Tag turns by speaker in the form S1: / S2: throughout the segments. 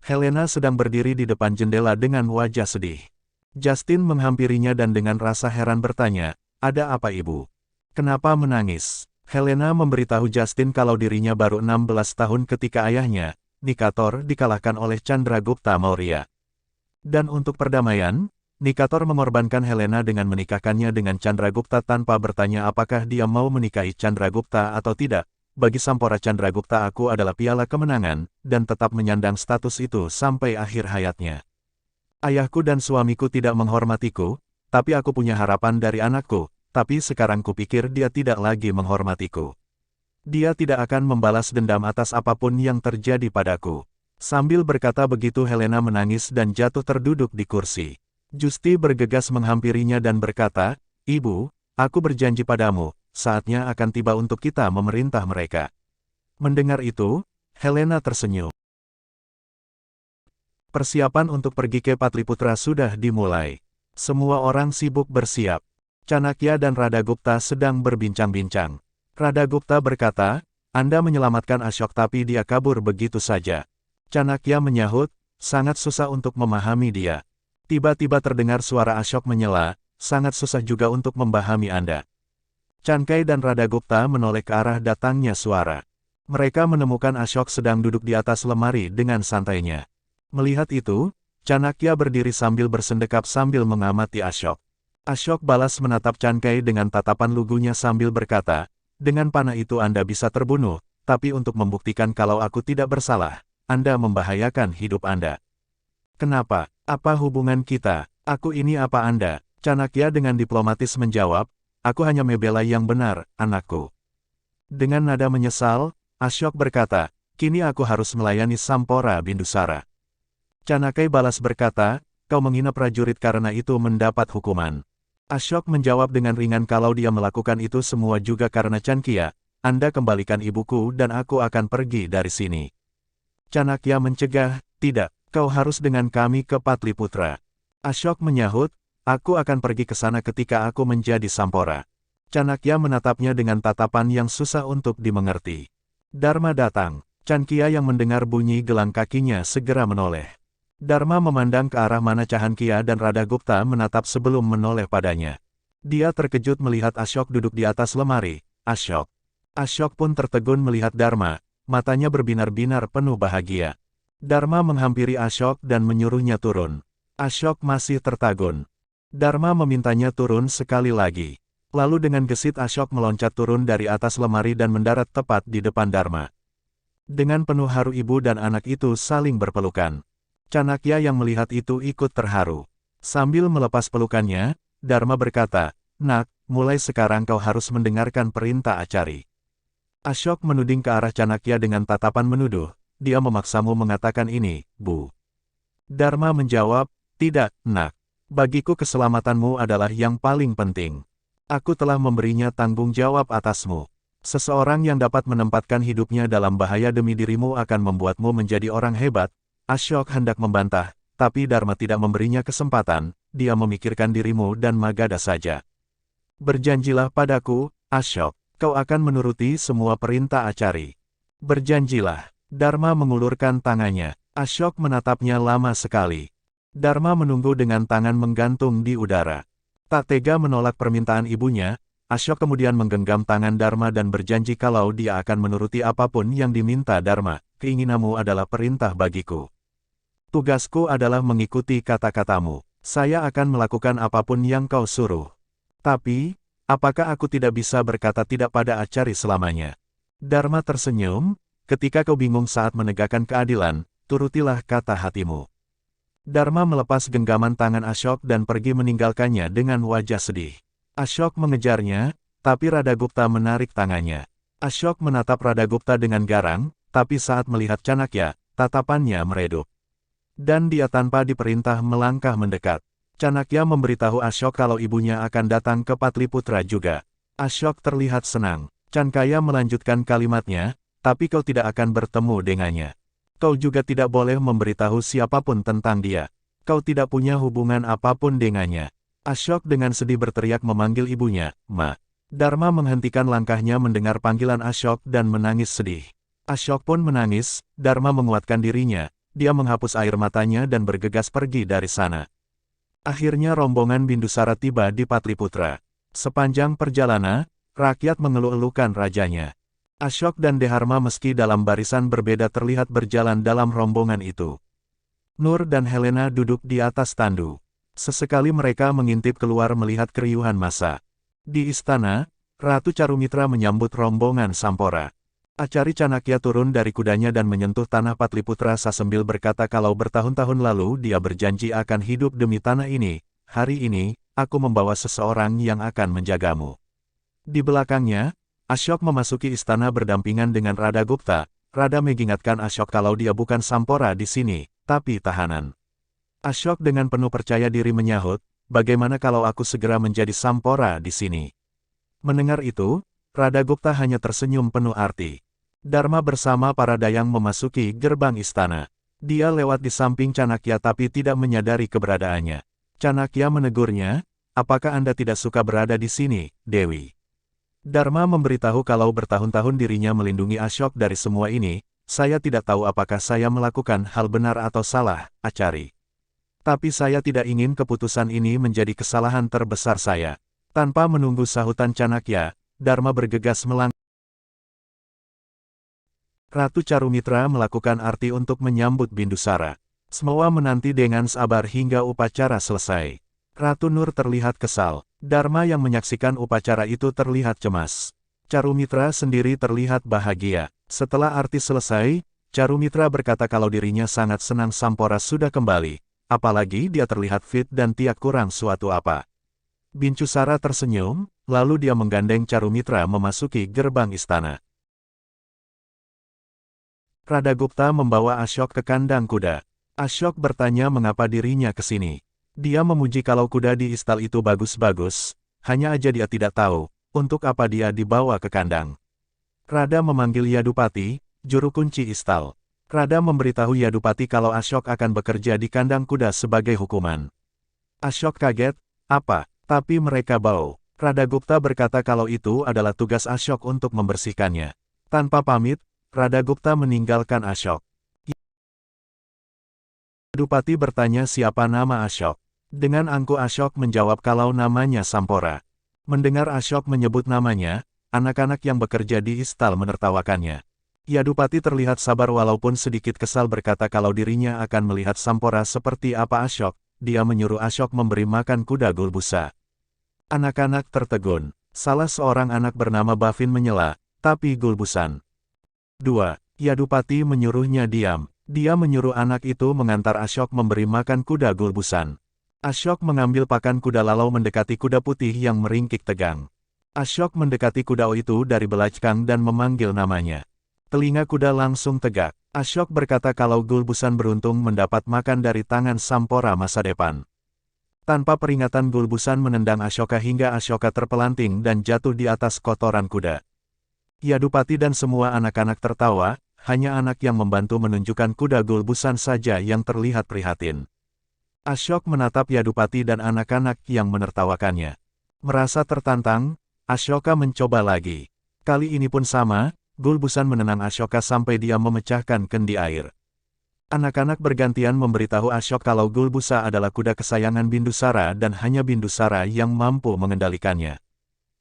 S1: Helena sedang berdiri di depan jendela dengan wajah sedih. Justin menghampirinya dan dengan rasa heran bertanya, "Ada apa ibu? Kenapa menangis?" Helena memberitahu Justin kalau dirinya baru 16 tahun ketika ayahnya, Nikator, dikalahkan oleh Chandragupta Maurya. Dan untuk perdamaian, Nikator mengorbankan Helena dengan menikahkannya dengan Chandragupta tanpa bertanya apakah dia mau menikahi Chandragupta atau tidak. Bagi Sampora Chandragupta aku adalah piala kemenangan, dan tetap menyandang status itu sampai akhir hayatnya. Ayahku dan suamiku tidak menghormatiku, tapi aku punya harapan dari anakku, tapi sekarang kupikir dia tidak lagi menghormatiku. Dia tidak akan membalas dendam atas apapun yang terjadi padaku. Sambil berkata begitu Helena menangis dan jatuh terduduk di kursi. Justi bergegas menghampirinya dan berkata, "Ibu, aku berjanji padamu, saatnya akan tiba untuk kita memerintah mereka." Mendengar itu, Helena tersenyum. Persiapan untuk pergi ke Patliputra sudah dimulai. Semua orang sibuk bersiap. Chanakya dan Radagupta sedang berbincang-bincang. Radagupta berkata, "Anda menyelamatkan Ashok tapi dia kabur begitu saja." Chanakya menyahut, "Sangat susah untuk memahami dia." Tiba-tiba terdengar suara Ashok menyela, "Sangat susah juga untuk memahami Anda." Chankay dan Radagupta menoleh ke arah datangnya suara. Mereka menemukan Ashok sedang duduk di atas lemari dengan santainya. Melihat itu, Chanakya berdiri sambil bersendekap sambil mengamati Ashok. Ashok balas menatap Chankay dengan tatapan lugunya sambil berkata, "Dengan panah itu Anda bisa terbunuh, tapi untuk membuktikan kalau aku tidak bersalah, Anda membahayakan hidup Anda." "Kenapa? Apa hubungan kita? Aku ini apa Anda?" Chanakya dengan diplomatis menjawab, "Aku hanya membela yang benar, anakku." Dengan nada menyesal, Ashok berkata, "Kini aku harus melayani Sampora Bindusara." Chanakya balas berkata, "Kau menghina prajurit karena itu mendapat hukuman." Ashok menjawab dengan ringan kalau dia melakukan itu semua juga karena Chankya, "Anda kembalikan ibuku dan aku akan pergi dari sini." Chanakya mencegah, "Tidak, kau harus dengan kami ke Patliputra." Ashok menyahut, "Aku akan pergi ke sana ketika aku menjadi Sampora." Chanakya menatapnya dengan tatapan yang susah untuk dimengerti. Dharma datang. Chankya yang mendengar bunyi gelang kakinya segera menoleh. Dharma memandang ke arah mana Chankya dan Radagupta menatap sebelum menoleh padanya. Dia terkejut melihat Ashok duduk di atas lemari. "Ashok." Ashok pun tertegun melihat Dharma, matanya berbinar-binar penuh bahagia. Dharma menghampiri Ashok dan menyuruhnya turun. Ashok masih tertagun. Dharma memintanya turun sekali lagi. Lalu dengan gesit Ashok meloncat turun dari atas lemari dan mendarat tepat di depan Dharma. Dengan penuh haru ibu dan anak itu saling berpelukan. Chanakya yang melihat itu ikut terharu. Sambil melepas pelukannya, Dharma berkata, "Nak, mulai sekarang kau harus mendengarkan perintah Acari." Ashok menuding ke arah Chanakya dengan tatapan menuduh, "Dia memaksamu mengatakan ini, Bu." Dharma menjawab, "Tidak, Nak. Bagiku keselamatanmu adalah yang paling penting. Aku telah memberinya tanggung jawab atasmu. Seseorang yang dapat menempatkan hidupnya dalam bahaya demi dirimu akan membuatmu menjadi orang hebat." Ashok hendak membantah, tapi Dharma tidak memberinya kesempatan, dia memikirkan dirimu dan Magadha saja. "Berjanjilah padaku, Ashok, kau akan menuruti semua perintah Acari." "Berjanjilah." Dharma mengulurkan tangannya. Ashok menatapnya lama sekali. Dharma menunggu dengan tangan menggantung di udara. Tak tega menolak permintaan ibunya, Ashok kemudian menggenggam tangan Dharma dan berjanji kalau dia akan menuruti apapun yang diminta Dharma. "Keinginanmu adalah perintah bagiku. Tugasku adalah mengikuti kata-katamu. Saya akan melakukan apapun yang kau suruh. Tapi, apakah aku tidak bisa berkata tidak pada Acari selamanya?" Dharma tersenyum, "Ketika kau bingung saat menegakkan keadilan, turutilah kata hatimu." Dharma melepas genggaman tangan Ashok dan pergi meninggalkannya dengan wajah sedih. Ashok mengejarnya, tapi Radagupta menarik tangannya. Ashok menatap Radagupta dengan garang, tapi saat melihat Chanakya, tatapannya meredup. Dan dia tanpa diperintah melangkah mendekat. Chanakya memberitahu Ashok kalau ibunya akan datang ke Patliputra juga. Ashok terlihat senang. Chankaya melanjutkan kalimatnya, "Tapi kau tidak akan bertemu dengannya. Kau juga tidak boleh memberitahu siapapun tentang dia. Kau tidak punya hubungan apapun dengannya." Ashok dengan sedih berteriak memanggil ibunya, "Ma." Dharma menghentikan langkahnya mendengar panggilan Ashok dan menangis sedih. Ashok pun menangis, Dharma menguatkan dirinya, dia menghapus air matanya dan bergegas pergi dari sana. Akhirnya rombongan Bindusara tiba di Patliputra. Sepanjang perjalanan, rakyat mengeluh-elukan rajanya. Ashok dan Dharma meski dalam barisan berbeda terlihat berjalan dalam rombongan itu. Nur dan Helena duduk di atas tandu. Sesekali mereka mengintip keluar melihat keriuhan massa. Di istana, Ratu Carumitra menyambut rombongan Sampora. Acari Canakya turun dari kudanya dan menyentuh tanah Patliputra sambil berkata kalau bertahun-tahun lalu dia berjanji akan hidup demi tanah ini. Hari ini, aku membawa seseorang yang akan menjagamu. Di belakangnya, Ashok memasuki istana berdampingan dengan Rada Gupta. Rada mengingatkan Ashok kalau dia bukan Sampora di sini, tapi tahanan. Ashok dengan penuh percaya diri menyahut, bagaimana kalau aku segera menjadi Sampora di sini? Mendengar itu, Rada Gupta hanya tersenyum penuh arti. Dharma bersama para dayang memasuki gerbang istana. Dia lewat di samping Canakya tapi tidak menyadari keberadaannya. Canakya menegurnya, apakah Anda tidak suka berada di sini, Dewi? Dharma memberitahu kalau bertahun-tahun dirinya melindungi Ashok dari semua ini. Saya tidak tahu apakah saya melakukan hal benar atau salah, Acari. Tapi saya tidak ingin keputusan ini menjadi kesalahan terbesar saya. Tanpa menunggu sahutan Canakya, Dharma bergegas melangkah. Ratu Carumitra melakukan arti untuk menyambut Bindusara. Semua menanti dengan sabar hingga upacara selesai. Ratu Nur terlihat kesal. Dharma yang menyaksikan upacara itu terlihat cemas. Carumitra sendiri terlihat bahagia. Setelah arti selesai, Carumitra berkata kalau dirinya sangat senang Sampora sudah kembali. Apalagi dia terlihat fit dan tiada kurang suatu apa. Bindusara tersenyum, lalu dia menggandeng Carumitra memasuki gerbang istana. Rada Gupta membawa Ashok ke kandang kuda. Ashok bertanya mengapa dirinya ke sini. Dia memuji kalau kuda di istal itu bagus-bagus, hanya aja dia tidak tahu, untuk apa dia dibawa ke kandang. Rada memanggil Yadupati, juru kunci istal. Rada memberitahu Yadupati kalau Ashok akan bekerja di kandang kuda sebagai hukuman. Ashok kaget, apa? Tapi mereka bau. Rada Gupta berkata kalau itu adalah tugas Ashok untuk membersihkannya. Tanpa pamit, Rada Gupta meninggalkan Ashok. Yadupati bertanya siapa nama Ashok. Dengan angkuh Ashok menjawab kalau namanya Sampora. Mendengar Ashok menyebut namanya, anak-anak yang bekerja di istal menertawakannya. Yadupati terlihat sabar walaupun sedikit kesal berkata kalau dirinya akan melihat Sampora seperti apa Ashok. Dia menyuruh Ashok memberi makan kuda Gulbusa. Anak-anak tertegun. Salah seorang anak bernama Bavin menyela, tapi Gulbusan. 2. Yadupati menyuruhnya diam. Dia menyuruh anak itu mengantar Ashok memberi makan kuda Gulbusan. Ashok mengambil pakan kuda lalu mendekati kuda putih yang meringkik tegang. Ashok mendekati kuda itu dari belakang dan memanggil namanya. Telinga kuda langsung tegak. Ashok berkata kalau Gulbusan beruntung mendapat makan dari tangan Sampora masa depan. Tanpa peringatan Gulbusan menendang Ashoka hingga Ashoka terpelanting dan jatuh di atas kotoran kuda. Yadupati dan semua anak-anak tertawa, hanya anak yang membantu menunjukkan kuda Gulbusan saja yang terlihat prihatin. Ashok menatap Yadupati dan anak-anak yang menertawakannya. Merasa tertantang, Ashoka mencoba lagi. Kali ini pun sama, Gulbusan menenang Ashoka sampai dia memecahkan kendi air. Anak-anak bergantian memberitahu Ashok kalau Gulbusa adalah kuda kesayangan Bindusara dan hanya Bindusara yang mampu mengendalikannya.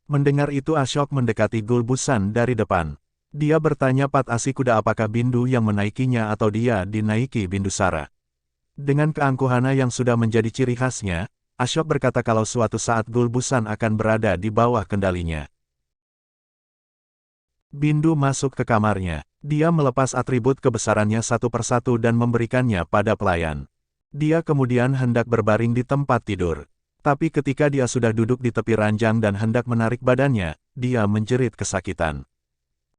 S1: Mendengar itu Ashok mendekati Gulbusan dari depan. Dia bertanya Pat Asi kuda apakah Bindu yang menaikinya atau dia dinaiki Bindusara. Dengan keangkuhannya yang sudah menjadi ciri khasnya, Ashok berkata kalau suatu saat Gulbusan akan berada di bawah kendalinya. Bindu masuk ke kamarnya. Dia melepas atribut kebesarannya satu persatu dan memberikannya pada pelayan. Dia kemudian hendak berbaring di tempat tidur. Tapi ketika dia sudah duduk di tepi ranjang dan hendak menarik badannya, dia menjerit kesakitan.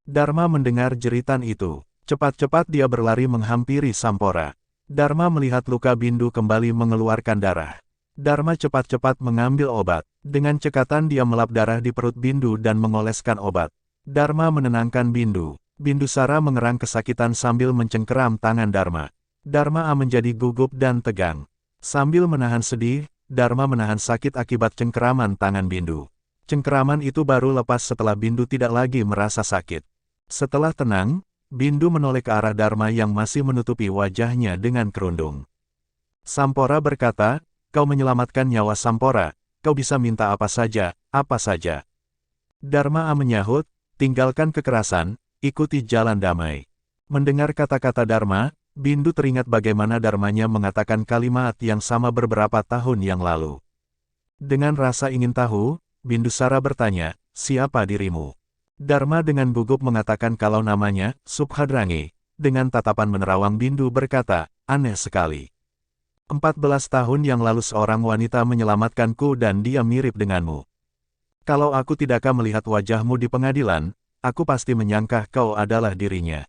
S1: Dharma mendengar jeritan itu. Cepat-cepat dia berlari menghampiri Sampora. Dharma melihat luka Bindu kembali mengeluarkan darah. Dharma cepat-cepat mengambil obat. Dengan cekatan dia melap darah di perut Bindu dan mengoleskan obat. Dharma menenangkan Bindu. Bindusara mengerang kesakitan sambil mencengkeram tangan Dharma. Dharma menjadi gugup dan tegang. Sambil menahan sedih, Dharma menahan sakit akibat cengkeraman tangan Bindu. Cengkeraman itu baru lepas setelah Bindu tidak lagi merasa sakit. Setelah tenang, Bindu menoleh ke arah Dharma yang masih menutupi wajahnya dengan kerudung. Sampora berkata, kau menyelamatkan nyawa Sampora, kau bisa minta apa saja, apa saja. Dharma menyahut, tinggalkan kekerasan, ikuti jalan damai. Mendengar kata-kata Dharma, Bindu teringat bagaimana Dharmanya mengatakan kalimat yang sama beberapa tahun yang lalu. Dengan rasa ingin tahu, Bindusara bertanya, siapa dirimu? Dharma dengan gugup mengatakan kalau namanya, Subhadrangi. Dengan tatapan menerawang Bindu berkata, aneh sekali. 14 tahun yang lalu seorang wanita menyelamatkanku dan dia mirip denganmu. Kalau aku tidakkah melihat wajahmu di pengadilan, aku pasti menyangka kau adalah dirinya.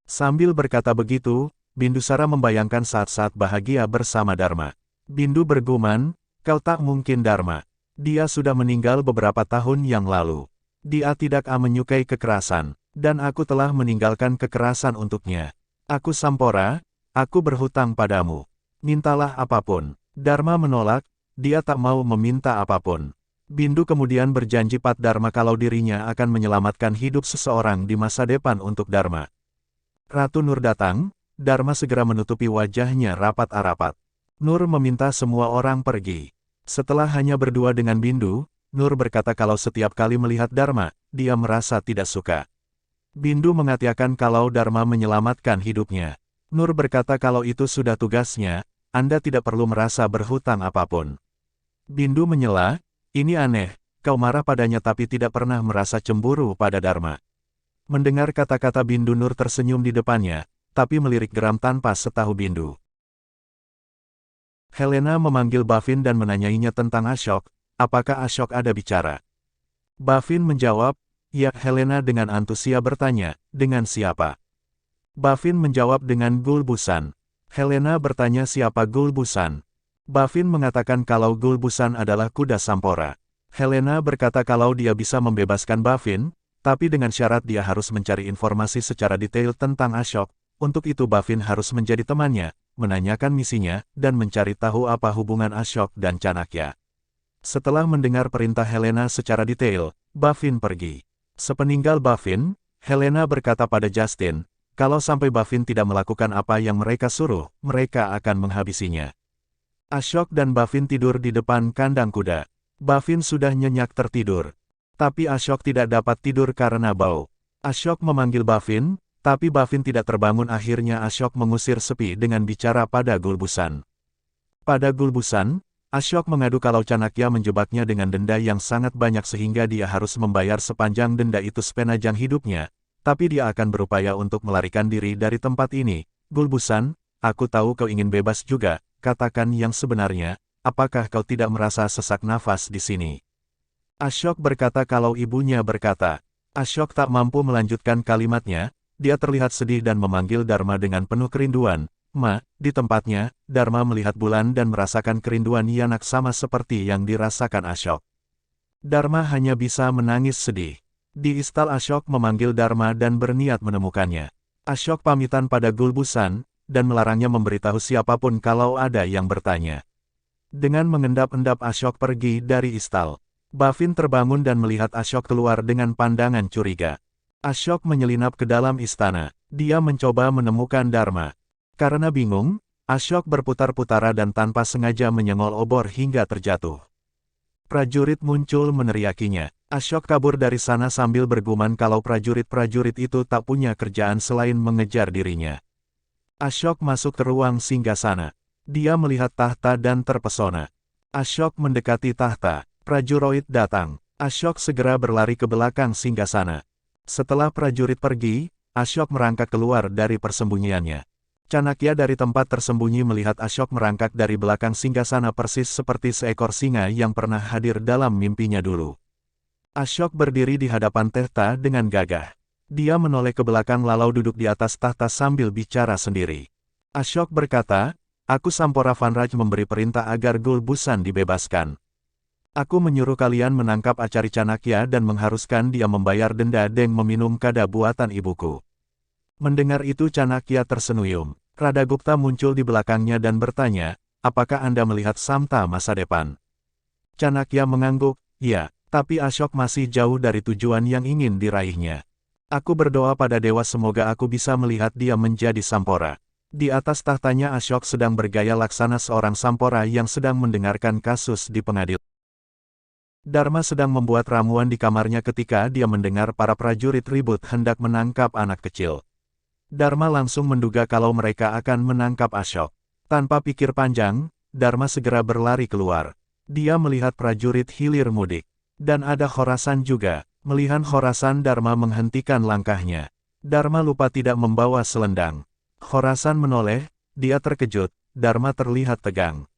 S1: Sambil berkata begitu, Bindusara membayangkan saat-saat bahagia bersama Dharma. Bindu bergumam, kau tak mungkin Dharma. Dia sudah meninggal beberapa tahun yang lalu. Dia tidak menyukai kekerasan, dan aku telah meninggalkan kekerasan untuknya. Aku Sampora, aku berhutang padamu. Mintalah apapun. Dharma menolak, dia tak mau meminta apapun. Bindu kemudian berjanji pada Dharma kalau dirinya akan menyelamatkan hidup seseorang di masa depan untuk Dharma. Ratu Nur datang, Dharma segera menutupi wajahnya rapat-rapat. Nur meminta semua orang pergi. Setelah hanya berdua dengan Bindu, Nur berkata kalau setiap kali melihat Dharma, dia merasa tidak suka. Bindu mengatakan kalau Dharma menyelamatkan hidupnya. Nur berkata kalau itu sudah tugasnya, Anda tidak perlu merasa berhutang apapun. Bindu menyela, ini aneh, kau marah padanya tapi tidak pernah merasa cemburu pada Dharma. Mendengar kata-kata Bindu, Nur tersenyum di depannya, tapi melirik geram tanpa setahu Bindu. Helena memanggil Bhavin dan menanyainya tentang Ashok, apakah Ashok ada bicara? Bhavin menjawab, ya. Helena dengan antusias bertanya, dengan siapa? Bhavin menjawab dengan Gulbusan. Helena bertanya siapa Gulbusan? Bhavin mengatakan kalau Gulbusan adalah kuda Sampora. Helena berkata kalau dia bisa membebaskan Bhavin, tapi dengan syarat dia harus mencari informasi secara detail tentang Ashok. Untuk itu Bhavin harus menjadi temannya, menanyakan misinya, dan mencari tahu apa hubungan Ashok dan Chanakya. Setelah mendengar perintah Helena secara detail, Bhavin pergi. Sepeninggal Bhavin, Helena berkata pada Justin, kalau sampai Bhavin tidak melakukan apa yang mereka suruh, mereka akan menghabisinya. Ashok dan Bhavin tidur di depan kandang kuda. Bhavin sudah nyenyak tertidur. Tapi Ashok tidak dapat tidur karena bau. Ashok memanggil Bhavin, tapi Bhavin tidak terbangun. Akhirnya Ashok mengusir sepi dengan bicara pada Gulbusan. Pada Gulbusan, Ashok mengadu kalau Chanakya menjebaknya dengan denda yang sangat banyak sehingga dia harus membayar sepanjang denda itu sepanjang hidupnya, tapi dia akan berupaya untuk melarikan diri dari tempat ini. Gulbusan, aku tahu kau ingin bebas juga, katakan yang sebenarnya, apakah kau tidak merasa sesak nafas di sini? Ashok berkata kalau ibunya berkata. Ashok tak mampu melanjutkan kalimatnya, dia terlihat sedih dan memanggil Dharma dengan penuh kerinduan. Ma, di tempatnya, Dharma melihat bulan dan merasakan kerinduan Yanak sama seperti yang dirasakan Ashok. Dharma hanya bisa menangis sedih. Di istal Ashok memanggil Dharma dan berniat menemukannya. Ashok pamitan pada Gulbusan, dan melarangnya memberitahu siapapun kalau ada yang bertanya. Dengan mengendap-endap Ashok pergi dari istal. Bhavin terbangun dan melihat Ashok keluar dengan pandangan curiga. Ashok menyelinap ke dalam istana. Dia mencoba menemukan Dharma. Karena bingung, Ashok berputar-putara dan tanpa sengaja menyengol obor hingga terjatuh. Prajurit muncul meneriakinya. Ashok kabur dari sana sambil bergumam kalau prajurit-prajurit itu tak punya kerjaan selain mengejar dirinya. Ashok masuk ke ruang singgasana. Dia melihat tahta dan terpesona. Ashok mendekati tahta. Prajurit datang. Ashok segera berlari ke belakang singgasana. Setelah prajurit pergi, Ashok merangkak keluar dari persembunyiannya. Chanakya dari tempat tersembunyi melihat Ashok merangkak dari belakang singgasana persis seperti seekor singa yang pernah hadir dalam mimpinya dulu. Ashok berdiri di hadapan tahta dengan gagah. Dia menoleh ke belakang lalu duduk di atas tahta sambil bicara sendiri. Ashok berkata, aku Sampora Vanraj memberi perintah agar Gulbusan dibebaskan. Aku menyuruh kalian menangkap Acari Chanakya dan mengharuskan dia membayar denda dan meminum kada buatan ibuku. Mendengar itu Chanakya tersenyum. Radagupta muncul di belakangnya dan bertanya, apakah Anda melihat Samta masa depan? Chanakya mengangguk, ya, tapi Ashok masih jauh dari tujuan yang ingin diraihnya. Aku berdoa pada dewa semoga aku bisa melihat dia menjadi Sampora. Di atas tahtanya Ashok sedang bergaya laksana seorang Sampora yang sedang mendengarkan kasus di pengadilan. Dharma sedang membuat ramuan di kamarnya ketika dia mendengar para prajurit ribut hendak menangkap anak kecil. Dharma langsung menduga kalau mereka akan menangkap Ashok. Tanpa pikir panjang, Dharma segera berlari keluar. Dia melihat prajurit hilir mudik. Dan ada Khorasan juga. Melihat Khorasan, Dharma menghentikan langkahnya. Dharma lupa tidak membawa selendang. Khorasan menoleh, dia terkejut, Dharma terlihat tegang.